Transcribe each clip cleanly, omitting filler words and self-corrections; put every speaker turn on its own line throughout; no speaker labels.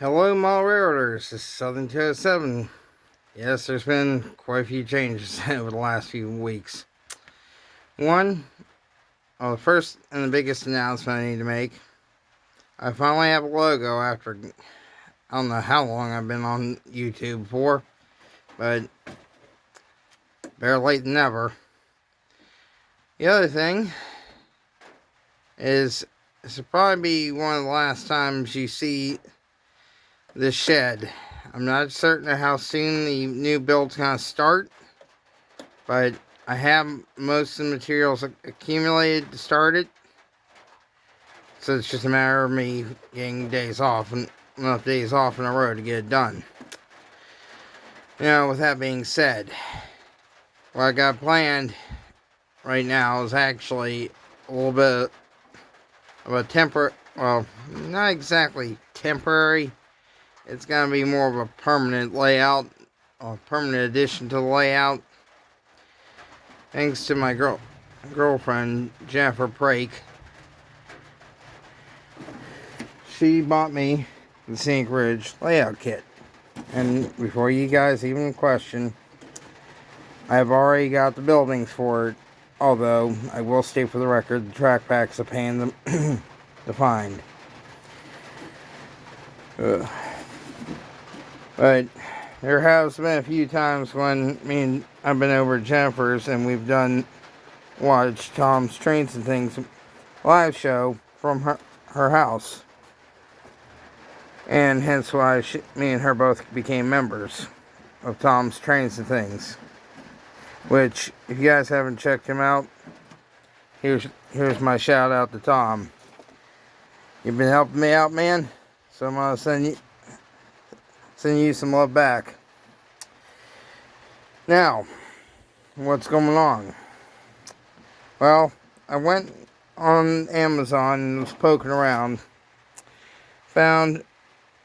Hello, my realtors. This is Southern 207. Yes, there's been quite a few changes over the last few weeks. One, the first and the biggest announcement I need to make. I finally have a logo after I don't know how long I've been on YouTube for, but better late than never. The other thing is this will probably be one of the last times you see this shed. I'm not certain of how soon the new build's going to start, but I have most of the materials accumulated to start it. So it's just a matter of me getting days off and enough days off in a row to get it done. With that being said, what I got planned right now is actually a little bit of a well, not exactly temporary. It's going to be more of a permanent layout, a permanent addition to the layout. Thanks to my girlfriend, Jennifer Prake. She bought me the Scenic Ridge layout kit. And before you guys even question, I've already got the buildings for it. Although, I will state for the record, the track pack's a pain to find. But there has been a few times when I've been over at Jennifer's and we've watched Tom's Trains and Things live show from her house. And hence why me and her both became members of Tom's Trains and Things. Which, if you guys haven't checked him out, here's my shout out to Tom. You've been helping me out, man. So I'm gonna send you some love back. Now, what's going on? Well, I went on Amazon and was poking around. Found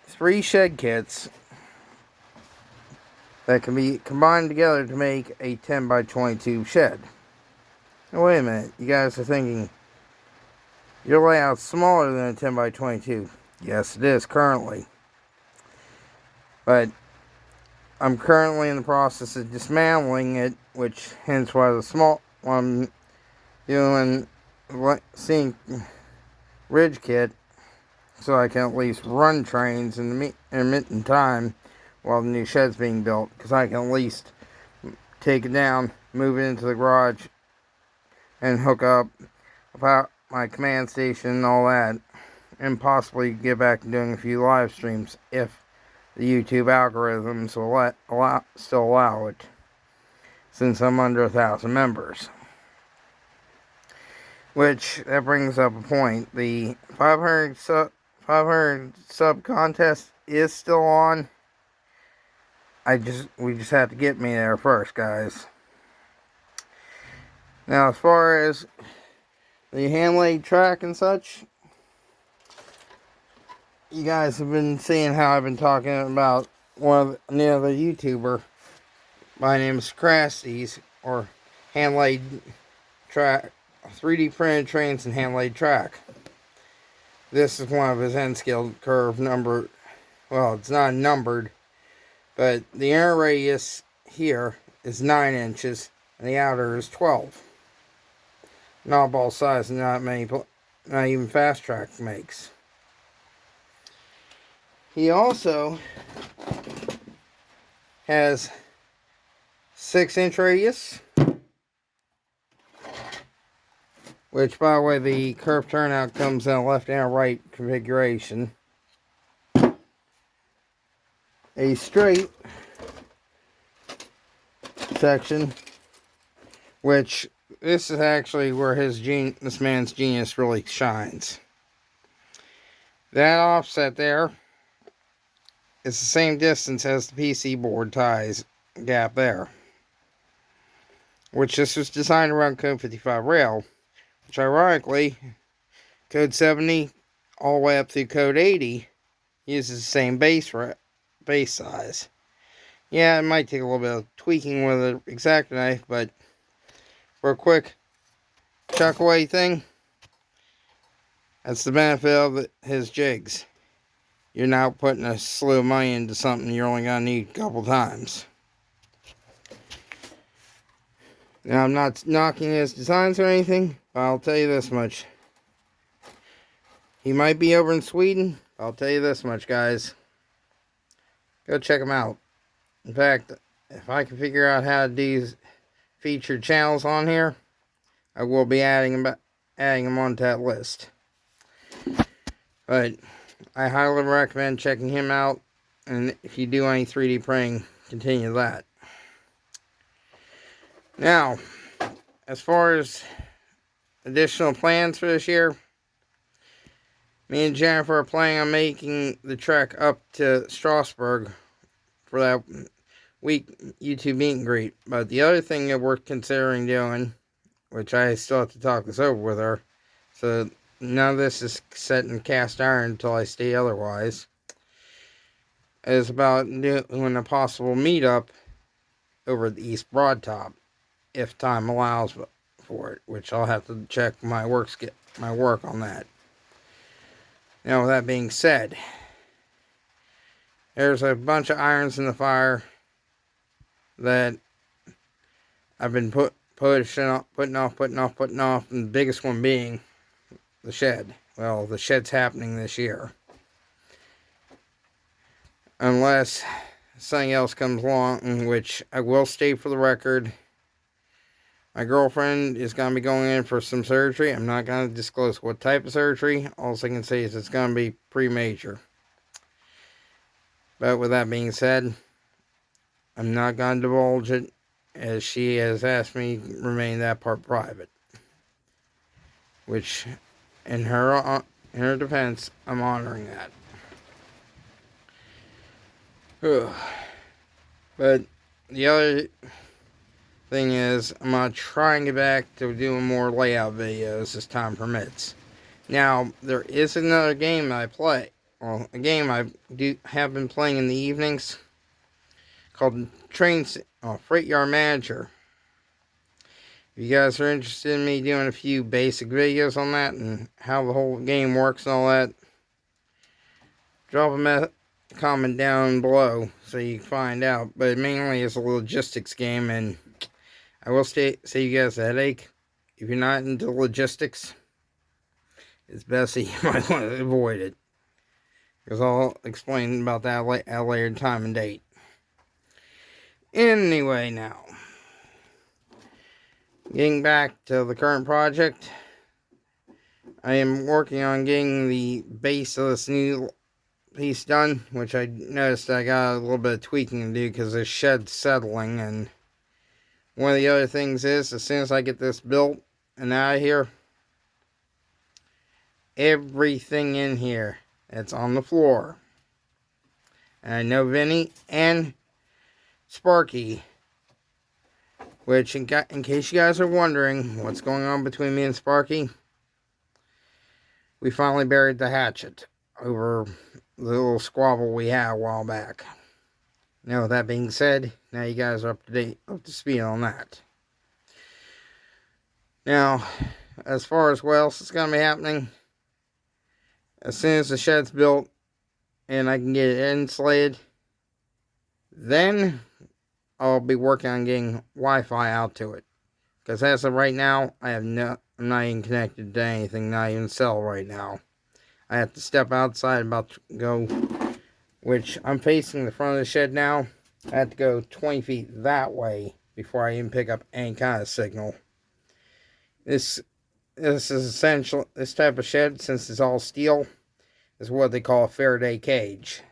3 shed kits that can be combined together to make a 10 by 22 shed. Now wait a minute, you guys are thinking, your layout's smaller than a 10 by 22. Yes, it is currently. But I'm currently in the process of dismantling it, which hence why the small one I'm doing Scenic Ridge kit, so I can at least run trains in the intermittent time while the new shed's being built, because I can at least take it down, move it into the garage, and hook up about my command station and all that, and possibly get back to doing a few live streams if the YouTube algorithms will still allow it, since I'm under 1,000 members. Which, that brings up a point. The 500 sub contest is still on. We just have to get me there first, guys. Now, as far as the hand-laid track and such, you guys have been seeing how I've been talking about another YouTuber by the name of Crasties, or hand-laid track, 3D printed trains and hand-laid track. This is one of his N-scale curve number. Well, it's not numbered, but the inner radius here is 9 inches and the outer is 12. Not ball size, not even Fast Track makes. He also has 6-inch radius, which, by the way, the curve turnout comes in a left and a right configuration. A straight section, which this is actually where this man's genius really shines. That offset there is the same distance as the PC board ties gap there, which this was designed around code 55 rail, which ironically, code 70 all the way up through code 80 uses the same base size. Yeah, it might take a little bit of tweaking with an X-Acto knife, but for a quick chuck away thing, that's the benefit of his jigs. you're not putting a slew of money into something you're only going to need a couple times. Now, I'm not knocking his designs or anything, but I'll tell you this much. He might be over in Sweden. I'll tell you this much, guys. Go check him out. In fact, if I can figure out how to do featured channels on here, I will be adding them onto that list. But I highly recommend checking him out. And if you do any 3D printing, continue that. Now, as far as additional plans for this year, me and Jennifer are planning on making the trek up to Strasbourg for that week YouTube meet and greet. But the other thing that we're considering doing, which I still have to talk this over with her, so none of this is set in cast iron until I state otherwise, is about doing a possible meetup over at the East Broad Top, if time allows for it, which I'll have to check my work on that. Now, with that being said, there's a bunch of irons in the fire that I've been putting off, and the biggest one being the shed. Well, the shed's happening this year. Unless something else comes along, in which I will state for the record, my girlfriend is going to be going in for some surgery. I'm not going to disclose what type of surgery. All I can say is it's going to be pre-major. But with that being said, I'm not going to divulge it, as she has asked me to remain that part private. Which, in her defense, I'm honoring that. But the other thing is, I'm going to try and get back to doing more layout videos as time permits. Now, there is another game I play. Well, a game I have been playing in the evenings called Freight Yard Manager. If you guys are interested in me doing a few basic videos on that and how the whole game works and all that, drop a comment down below so you can find out. But mainly it's a logistics game, and I will say you guys a headache. If you're not into logistics, it's best that you might want to avoid it, because I'll explain about that at a later time and date. Anyway, now, getting back to the current project, I am working on getting the base of this new piece done, which I noticed I got a little bit of tweaking to do because the shed's settling. And one of the other things is, as soon as I get this built and out of here, everything in here that's on the floor, and I know Vinny and Sparky, which in case you guys are wondering what's going on between me and Sparky, we finally buried the hatchet over the little squabble we had a while back. Now, with that being said, now you guys are up to speed on that. Now, as far as what else is going to be happening, as soon as the shed's built and I can get it insulated, then I'll be working on getting Wi-Fi out to it. Because as of right now, I'm not even connected to anything, not even cell right now. I have to step outside, about to go, which I'm facing the front of the shed now. I have to go 20 feet that way before I even pick up any kind of signal. This is essential. This type of shed, since it's all steel, is what they call a Faraday cage.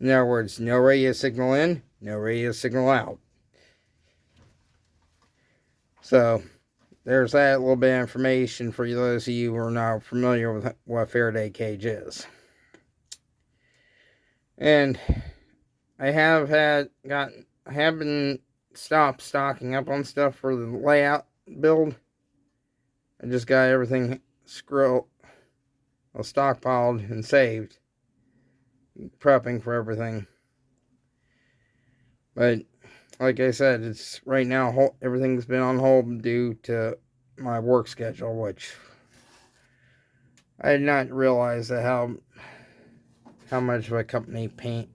In other words, no radio signal in, no radio signal out. So, there's that little bit of information for those of you who are not familiar with what a Faraday cage is. And I have been stopped stocking up on stuff for the layout build. I just got everything stockpiled and saved, prepping for everything. But like I said, it's right now everything's been on hold due to my work schedule, which I did not realize how how much of a company paint.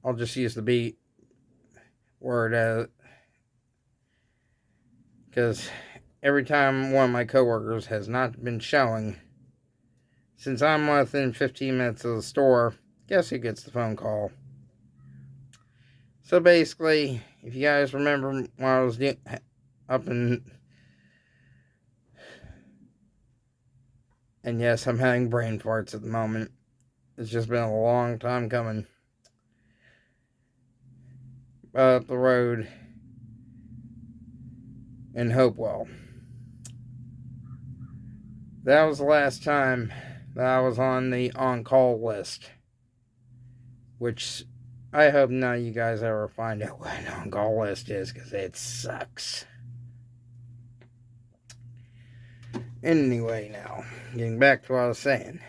I'll just use the B word as, because every time one of my coworkers has not been showing, since I'm within 15 minutes of the store, guess who gets the phone call? So basically, if you guys remember when I was up in, and yes, I'm having brain farts at the moment. It's just been a long time coming. Up the road in Hopewell. That was the last time that I was on the on-call list. Which I hope none of you guys ever find out what an on-call list is, because it sucks. Anyway, now, getting back to what I was saying.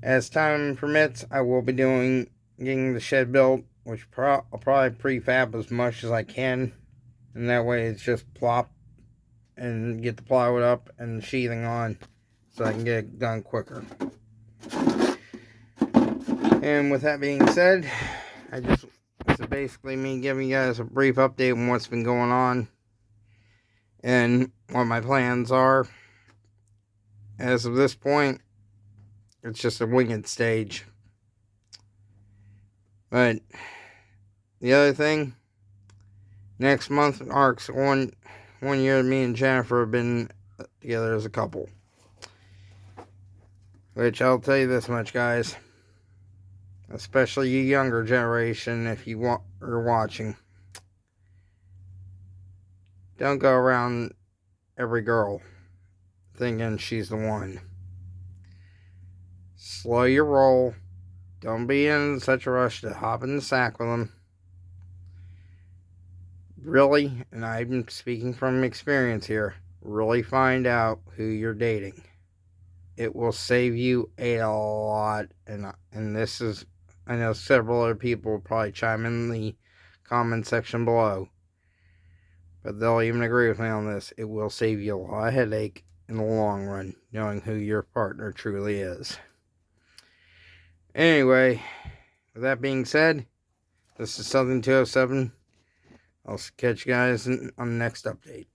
As time permits, I will be getting the shed built, which I'll probably prefab as much as I can. And that way it's just plop and get the plywood up and sheathing on so I can get it done quicker. And with that being said, this is basically me giving you guys a brief update on what's been going on and what my plans are. As of this point, it's just a winged stage. But the other thing, next month marks one year me and Jennifer have been together as a couple. Which I'll tell you this much, guys. Especially you younger generation, if you are watching. Don't go around every girl thinking she's the one. Slow your roll. Don't be in such a rush to hop in the sack with them. Really, and I'm speaking from experience here, really find out who you're dating. It will save you a lot. And this is, I know several other people will probably chime in the comment section below. But they'll even agree with me on this. It will save you a lot of headache in the long run, knowing who your partner truly is. Anyway, with that being said, this is Southern 207. I'll catch you guys on the next update.